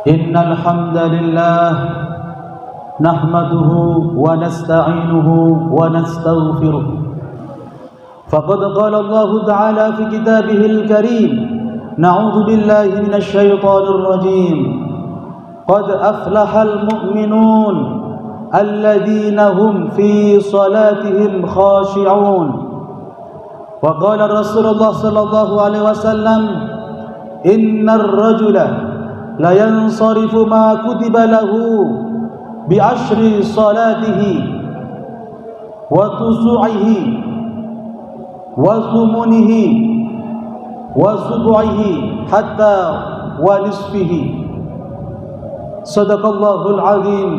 إن الحمد لله نحمده ونستعينه ونستغفره فقد قال الله تعالى في كتابه الكريم نعوذ بالله من الشيطان الرجيم قد أفلح المؤمنون الذين هم في صلاتهم خاشعون وقال رسول الله صلى الله عليه وسلم إن الرجل لينصرف ما كتب له بعشر صلاته وتسعه وثمنه وسبعه حتى ونصفه صدق الله العظيم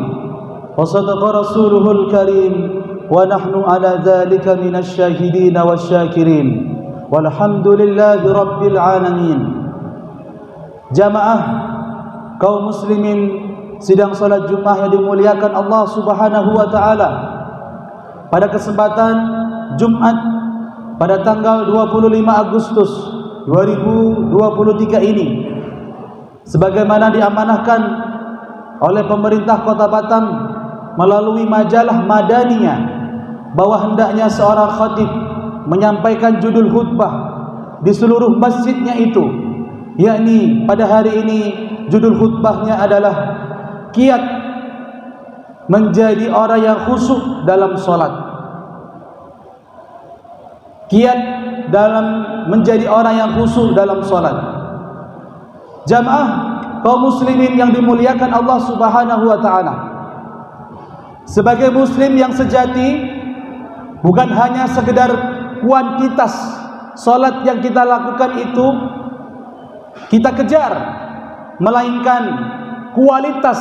وصدق رسوله الكريم ونحن على ذلك من الشاهدين والشاكرين والحمد لله رب العالمين. Jamaah kaum muslimin sidang salat Jumat yang dimuliakan Allah Subhanahu wa taala. Pada kesempatan Jumat pada tanggal 25 Agustus 2023 ini, sebagaimana diamanahkan oleh pemerintah Kota Batam melalui majalah Madaniyah bahwa hendaknya seorang khatib menyampaikan judul khutbah di seluruh masjidnya itu, yakni pada hari ini judul khutbahnya adalah kiat menjadi orang yang khusyuk dalam salat. Kiat dalam menjadi orang yang khusyuk dalam salat. Jamaah kaum muslimin yang dimuliakan Allah Subhanahu wa taala. Sebagai muslim yang sejati, bukan hanya sekedar kuantitas salat yang kita lakukan itu kita kejar, melainkan kualitas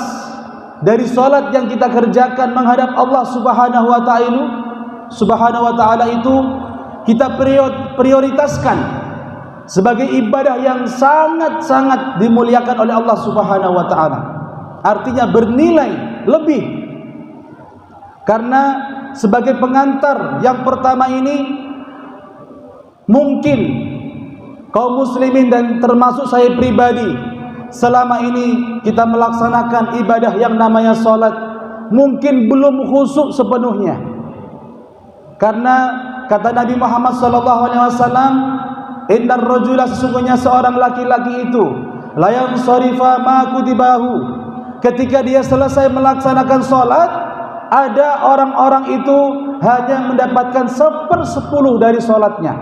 dari salat yang kita kerjakan menghadap Allah Subhanahu wa taala itu kita prioritaskan sebagai ibadah yang sangat-sangat dimuliakan oleh Allah Subhanahu wa taala. Artinya bernilai lebih. Karena sebagai pengantar yang pertama ini, mungkin kaum muslimin dan termasuk saya pribadi, selama ini kita melaksanakan ibadah yang namanya salat mungkin belum khusyuk sepenuhnya. Karena kata Nabi Muhammad SAW, innar rajula, sesungguhnya seorang laki-laki itu la yansarifa ma kutibahu, ketika dia selesai melaksanakan salat, ada orang-orang itu hanya mendapatkan 1/10 dari salatnya,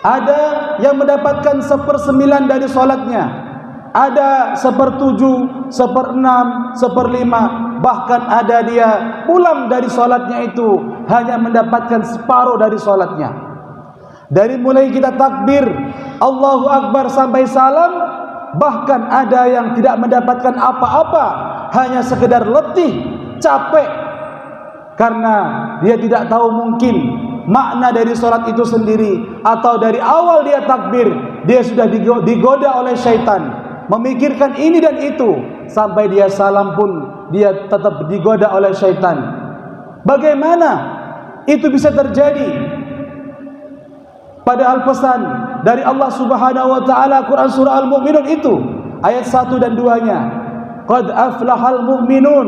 ada yang mendapatkan 1/9 dari salatnya, ada 1/7, 1/6, 1/5, bahkan ada dia pulang dari salatnya itu hanya mendapatkan separuh dari salatnya. Dari mulai kita takbir Allahu Akbar sampai salam, bahkan ada yang tidak mendapatkan apa-apa, hanya sekedar letih, capek, karena dia tidak tahu mungkin makna dari salat itu sendiri, atau dari awal dia takbir dia sudah digoda oleh syaitan, memikirkan ini dan itu, sampai dia salam pun dia tetap digoda oleh syaitan. Bagaimana itu bisa terjadi? Padahal pesan dari Allah Subhanahu wa taala Quran surah Al-Mu'minun itu ayat 1 dan 2-nya, qad aflahal mu'minun.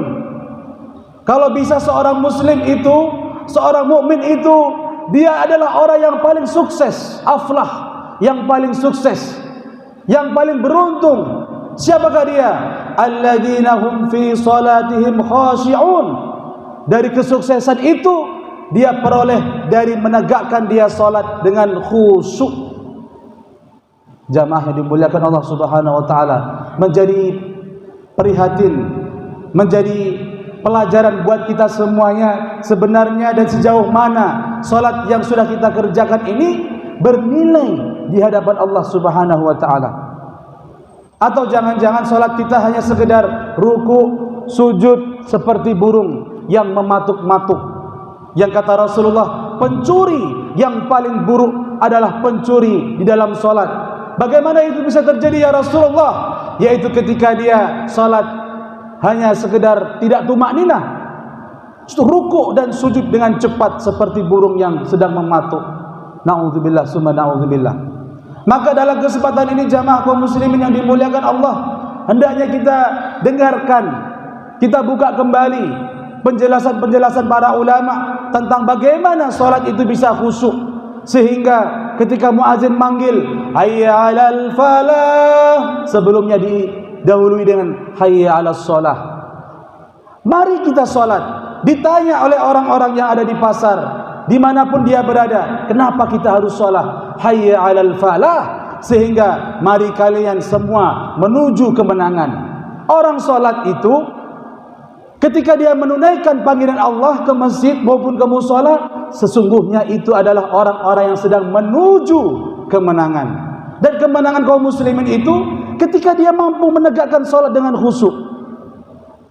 Kalau bisa seorang muslim itu, seorang mukmin itu, dia adalah orang yang paling sukses, aflah, yang paling sukses, yang paling beruntung. Siapakah dia? Alladzina hum fi salatihim khashi'un. Dari kesuksesan itu dia peroleh dari menegakkan dia salat dengan khusyuk. Jamaah yang dimuliakan Allah Subhanahu wa taala, menjadi prihatin, menjadi pelajaran buat kita semuanya sebenarnya, dan sejauh mana salat yang sudah kita kerjakan ini bernilai di hadapan Allah Subhanahu wa taala. Atau jangan-jangan salat kita hanya sekedar ruku, sujud seperti burung yang mematuk-matuk. Yang kata Rasulullah, pencuri yang paling buruk adalah pencuri di dalam salat. Bagaimana itu bisa terjadi ya Rasulullah? Yaitu ketika dia salat hanya sekedar tidak tumakninah, ruku dan sujud dengan cepat seperti burung yang sedang mematuk. Na'udzubillah summa na'udzubillah. Maka dalam kesempatan ini jamaah kaum muslimin yang dimuliakan Allah, hendaknya kita dengarkan, kita buka kembali penjelasan-penjelasan para ulama tentang bagaimana salat itu bisa khusyuk, sehingga ketika muazin manggil hayya 'alal falah, sebelumnya didahului dengan hayya 'alas shalah. Mari kita salat. Ditanya oleh orang-orang yang ada di pasar, dimanapun dia berada, kenapa kita harus salat? Hayya 'alal falah, sehingga mari kalian semua menuju kemenangan. Orang salat itu ketika dia menunaikan panggilan Allah ke masjid maupun ke mushola, sesungguhnya itu adalah orang-orang yang sedang menuju kemenangan. Dan kemenangan kaum muslimin itu ketika dia mampu menegakkan salat dengan khusyuk.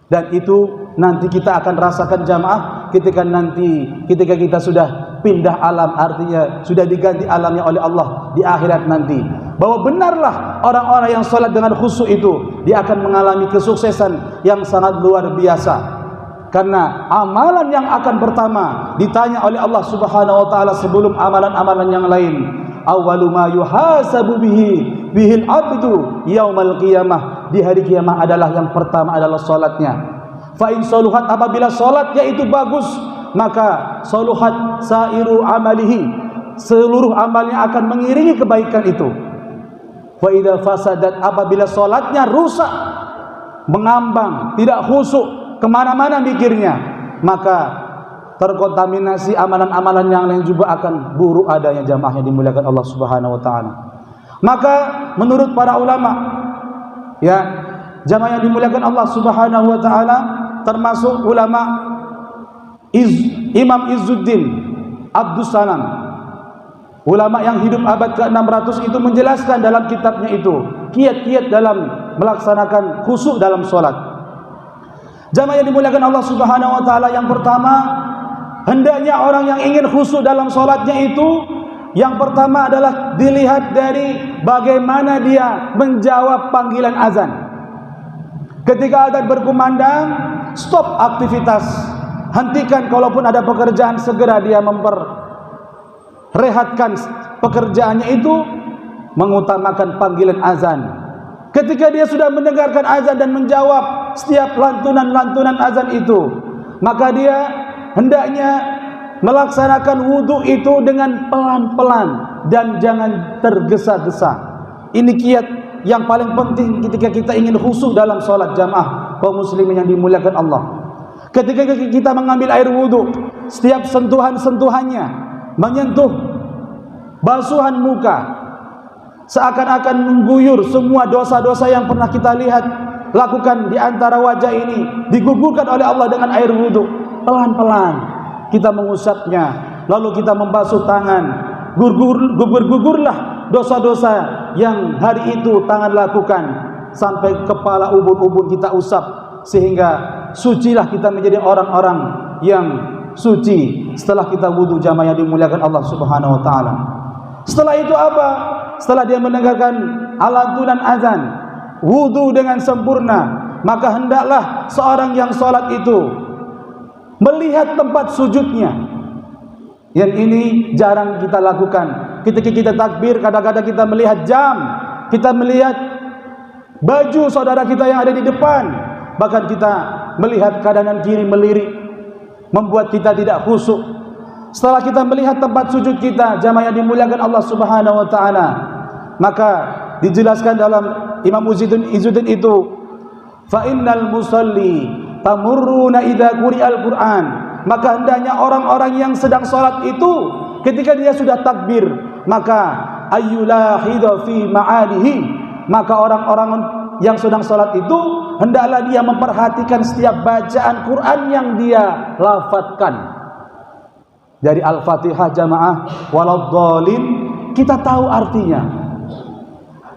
Dan itu nanti kita akan rasakan jamaah ketika kita sudah pindah alam, artinya sudah diganti alamnya oleh Allah di akhirat nanti, bahwa benarlah orang-orang yang salat dengan khusyuk itu dia akan mengalami kesuksesan yang sangat luar biasa. Karena amalan yang akan pertama ditanya oleh Allah Subhanahu wa taala sebelum amalan-amalan yang lain, awwalu ma yuhasabu bihil abdu yaumal qiyamah, di hari kiamat adalah yang pertama adalah salatnya. Fa in saluhat, apabila salatnya itu bagus, maka saluhat sairu amalihi, seluruh amalnya akan mengiringi kebaikan itu. Wa idza fasadat, apabila salatnya rusak, mengambang, tidak khusyuk, kemana-mana mikirnya, maka terkontaminasi amalan-amalan yang lain juga akan buruk adanya, jamaah yang dimuliakan Allah Subhanahu wa taala. Maka menurut para ulama, ya jamaah yang dimuliakan Allah Subhanahu wa taala, termasuk ulama Imam Izzuddin Abdus Salam, ulama yang hidup abad ke-600 itu menjelaskan dalam kitabnya itu kiat-kiat dalam melaksanakan khusyuk dalam salat. Jamaah yang dimuliakan Allah Subhanahu wa taala, yang pertama, hendaknya orang yang ingin khusyuk dalam salatnya itu yang pertama adalah dilihat dari bagaimana dia menjawab panggilan azan. Ketika azan berkumandang, stop aktivitas, hentikan kalaupun ada pekerjaan, segera dia memperrehatkan pekerjaannya itu, mengutamakan panggilan azan. Ketika dia sudah mendengarkan azan dan menjawab setiap lantunan-lantunan azan itu, maka dia hendaknya melaksanakan wudu itu dengan pelan-pelan dan jangan tergesa-gesa. Ini kiat yang paling penting ketika kita ingin khusyuk dalam salat, jamaah kaum muslimin yang dimuliakan Allah. Ketika kita mengambil air wudu, setiap sentuhan-sentuhannya menyentuh basuhan muka, seakan-akan mengguyur semua dosa-dosa yang pernah kita lihat lakukan di antara wajah ini, digugurkan oleh Allah dengan air wudu. Pelan-pelan kita mengusapnya, lalu kita membasuh tangan, gugur-gugurlah dosa-dosa yang hari itu tangan lakukan sampai kepala, ubun-ubun kita usap, sehingga sucilah kita menjadi orang-orang yang suci setelah kita wudu, jamaah yang dimuliakan Allah Subhanahu wa taala. Setelah itu apa? Setelah dia mendengarkan alantunan azan, wudu dengan sempurna, maka hendaklah seorang yang salat itu melihat tempat sujudnya. Yang ini jarang kita lakukan. Ketika kita takbir, kadang-kadang kita melihat jam, kita melihat baju saudara kita yang ada di depan, bahkan kita melihat kanan kiri melirik, membuat kita tidak khusyuk. Setelah kita melihat tempat sujud kita, jamaah yang dimuliakan Allah Subhanahu wa taala, maka dijelaskan dalam Imam Izzuddin itu, fa innal musalli tamurruna idza quri'al Qur'an, maka hendaknya orang-orang yang sedang salat itu ketika dia sudah takbir, maka ayyulahidha fi ma'alihi, maka orang-orang yang sedang salat itu hendaklah dia memperhatikan setiap bacaan Quran yang dia lafadzkan. Dari Al-Fatihah, jamaah, waladhdallin, kita tahu artinya.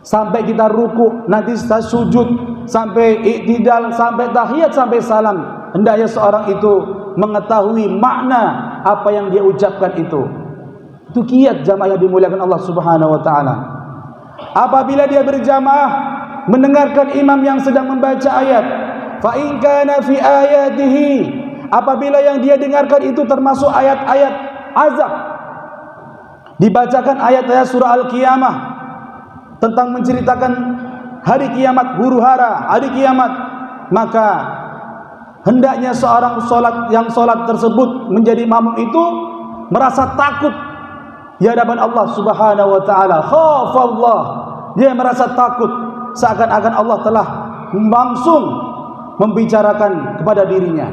Sampai kita ruku, nanti sujud, sampai i'tidal, sampai tahiyat, sampai salam, hendaknya seorang itu mengetahui makna apa yang dia ucapkan itu. Itu kiat, jamaah yang dimuliakan Allah Subhanahu wa taala. Apabila dia berjamaah mendengarkan imam yang sedang membaca ayat, fa in kana fi ayatihi, apabila yang dia dengarkan itu termasuk ayat-ayat azab, dibacakan ayat-ayat surah Al-Qiyamah tentang menceritakan hari kiamat, huru-hara hari kiamat, maka hendaknya seorang yang solat tersebut menjadi makmum itu merasa takut di hadapan Allah Subhanahu wa taala. Khafallah, dia merasa takut seakan-akan Allah telah langsung membicarakan kepada dirinya.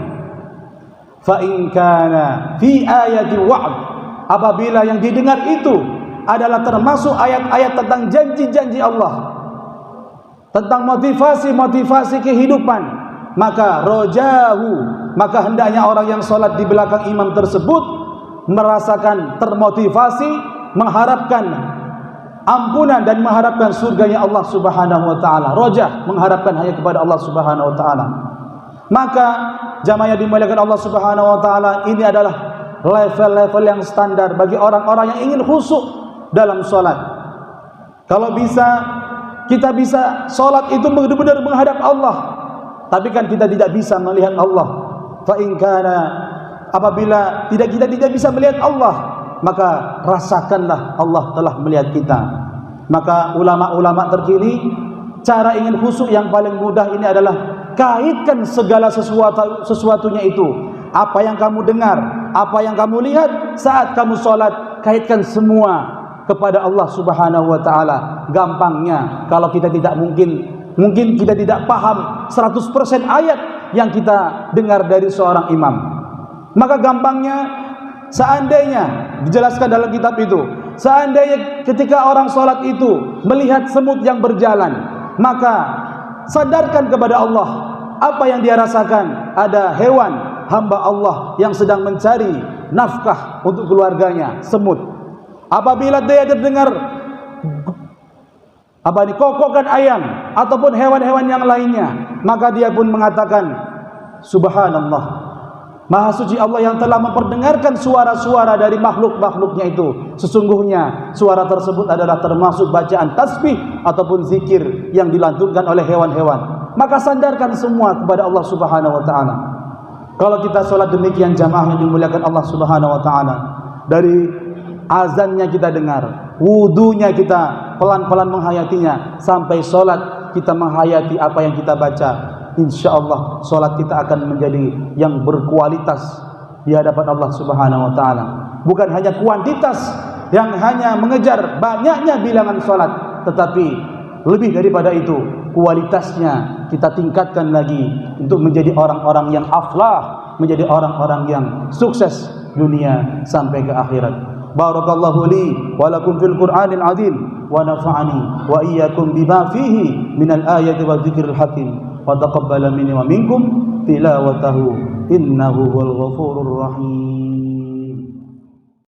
Fa in kana fi ayatil wa'd, apabila yang didengar itu adalah termasuk ayat-ayat tentang janji-janji Allah, tentang motivasi-motivasi kehidupan, maka rojahu, maka hendaknya orang yang solat di belakang imam tersebut merasakan termotivasi, mengharapkan ampunan dan mengharapkan surganya Allah Subhanahu wa taala. Rojah, mengharapkan hanya kepada Allah Subhanahu wa taala. Maka jamaah yang dimuliakan Allah Subhanahu wa taala, ini adalah level-level yang standar bagi orang-orang yang ingin khusyuk dalam solat. Kalau bisa, kita bisa solat itu benar-benar menghadap Allah, tapi kan kita tidak bisa melihat Allah. Fa in kana, apabila kita tidak bisa melihat Allah, maka rasakanlah Allah telah melihat kita. Maka ulama-ulama terkini, cara ingin khusyuk yang paling mudah ini adalah kaitkan segala sesuatunya itu. Apa yang kamu dengar, apa yang kamu lihat saat kamu sholat, kaitkan semua kepada Allah Subhanahu wa taala. Gampangnya, kalau kita tidak mungkin kita tidak paham 100% ayat yang kita dengar dari seorang imam. Maka gampangnya, seandainya dijelaskan dalam kitab itu, seandainya ketika orang sholat itu melihat semut yang berjalan, maka sadarkan kepada Allah apa yang dia rasakan. Ada hewan hamba Allah yang sedang mencari nafkah untuk keluarganya, semut. Apabila dia terdengar kokokan ayam ataupun hewan-hewan yang lainnya, maka dia pun mengatakan, subhanallah, maha suci Allah yang telah memperdengarkan suara-suara dari makhluk-makhluknya itu. Sesungguhnya suara tersebut adalah termasuk bacaan tasbih ataupun zikir yang dilantunkan oleh hewan-hewan. Maka sandarkan semua kepada Allah Subhanahu wa taala. Kalau kita sholat demikian jamaah yang dimuliakan Allah Subhanahu wa taala, dari azannya kita dengar, wudunya kita pelan-pelan menghayatinya, sampai sholat kita menghayati apa yang kita baca, insyaallah sholat kita akan menjadi yang berkualitas di hadapan Allah Subhanahu wa taala. Bukan hanya kuantitas yang hanya mengejar banyaknya bilangan sholat, tetapi lebih daripada itu, kualitasnya kita tingkatkan lagi untuk menjadi orang-orang yang aflah, menjadi orang-orang yang sukses dunia sampai ke akhirat. Barakallahu li wa lakum fil Qur'anil azim wa nafa'ani wa iyyakum bima fihi minal ayati wa dzikril hakim wa taqabbala minni wa minkum tilawatahu innahu wal ghafurur rahim.